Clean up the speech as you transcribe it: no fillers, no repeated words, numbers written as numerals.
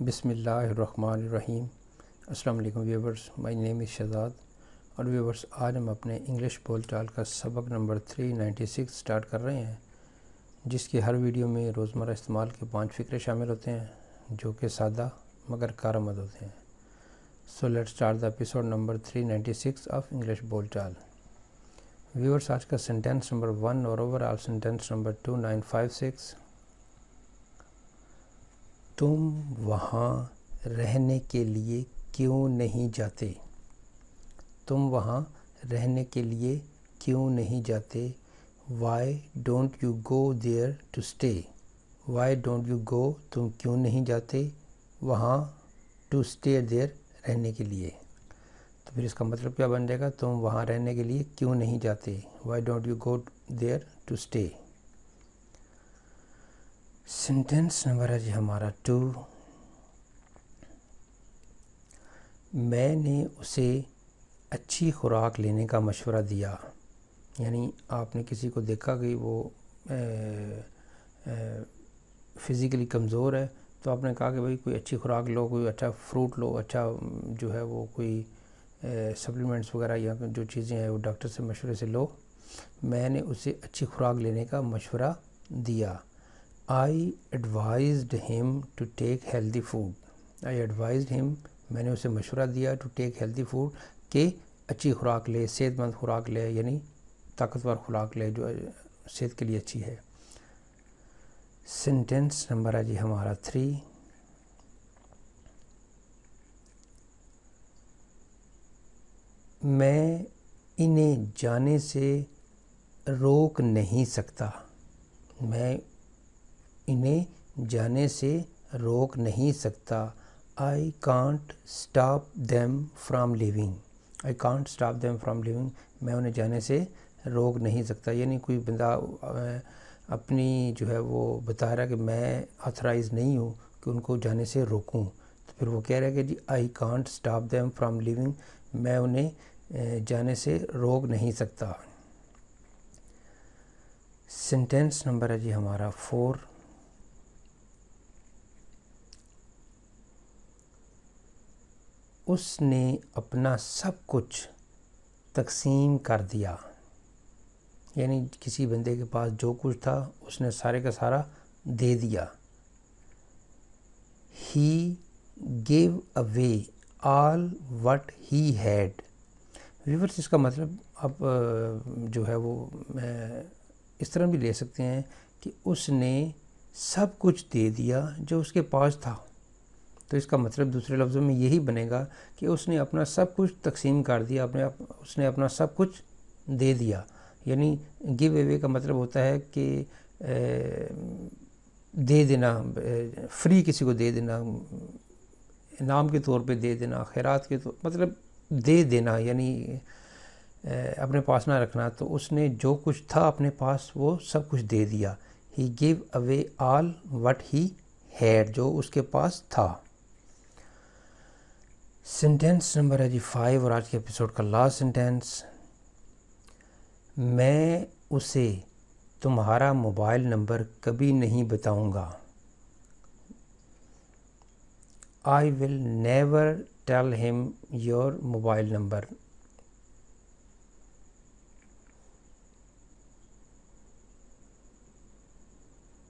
بسم اللہ الرحمن الرحیم۔ السلام علیکم ویورز، مائی نیم از شہزاد اور ویورز آج ہم اپنے انگلش بول چال کا سبق نمبر 396 سٹارٹ کر رہے ہیں، جس کی ہر ویڈیو میں روزمرہ استعمال کے 5 فقرے شامل ہوتے ہیں جو کہ سادہ مگر کارآمد ہوتے ہیں۔ So let start the episode number 396 of English بول چال۔ ویورز آج کا سینٹینس نمبر 1 اور اوور آل سینٹینس نمبر 2956۔ تم وہاں رہنے کے لیے کیوں نہیں جاتے؟ تم وہاں رہنے کے لیے کیوں نہیں جاتے؟ Why don't you go there to stay? Why don't you go؟ تم کیوں نہیں جاتے وہاں to stay there رہنے کے لیے؟ تو پھر اس کا مطلب کیا بن جائے گا؟ تم وہاں رہنے کے لیے کیوں نہیں جاتے؟ Why don't you go there to stay؟ Sentence number ہے جی ہمارا 2۔ میں نے اسے اچھی خوراک لینے کا مشورہ دیا۔ یعنی آپ نے کسی کو دیکھا کہ وہ فزیکلی کمزور ہے تو آپ نے کہا کہ بھائی کوئی اچھی خوراک لو، کوئی اچھا فروٹ لو، اچھا جو ہے وہ کوئی سپلیمنٹس وغیرہ یا جو چیزیں ہیں وہ ڈاکٹر سے مشورے سے لو۔ میں نے اسے اچھی خوراک لینے کا مشورہ دیا۔ I advised him to take healthy food۔ I advised him، میں نے اسے مشورہ دیا to take healthy food کہ اچھی خوراک لے، صحت مند خوراک لے، یعنی طاقتور خوراک لے جو صحت کے لیے اچھی ہے۔ سینٹینس نمبر ہے جی ہمارا 3۔ میں انہیں جانے سے روک نہیں سکتا۔ میں انہیں جانے سے روک نہیں سکتا۔ I can't stop them from leaving۔ I can't stop them from leaving۔ میں انہیں جانے سے روک نہیں سکتا۔ یعنی کوئی بندہ اپنی جو ہے وہ بتا رہا ہے کہ میں آتھرائز نہیں ہوں کہ ان کو جانے سے روکوں، تو پھر وہ کہہ رہا ہے کہ جی I can't stop them from leaving، میں انہیں جانے سے روک نہیں سکتا۔ سینٹینس نمبر ہے جی ہمارا 4۔ اس نے اپنا سب کچھ تقسیم کر دیا۔ یعنی کسی بندے کے پاس جو کچھ تھا اس نے سارے کا سارا دے دیا۔ He gave away all what he had۔ Viewers اس کا مطلب اب جو ہے وہ اس طرح بھی لے سکتے ہیں کہ اس نے سب کچھ دے دیا جو اس کے پاس تھا۔ تو اس کا مطلب دوسرے لفظوں میں یہی بنے گا کہ اس نے اپنا سب کچھ تقسیم کر دیا، اس نے اپنا سب کچھ دے دیا۔ یعنی گیو اوے کا مطلب ہوتا ہے کہ دے دینا، فری کسی کو دے دینا، انعام کے طور پہ دے دینا، خیرات کے طور مطلب دے دینا، یعنی اپنے پاس نہ رکھنا۔ تو اس نے جو کچھ تھا اپنے پاس وہ سب کچھ دے دیا۔ He gave away all what he had، جو اس کے پاس تھا۔ سینٹینس نمبر ہے جی 5 اور آج کے ایپیسوڈ کا لاسٹ سینٹینس۔ میں اسے تمہارا موبائل نمبر کبھی نہیں بتاؤں گا۔ I will never tell him your mobile number۔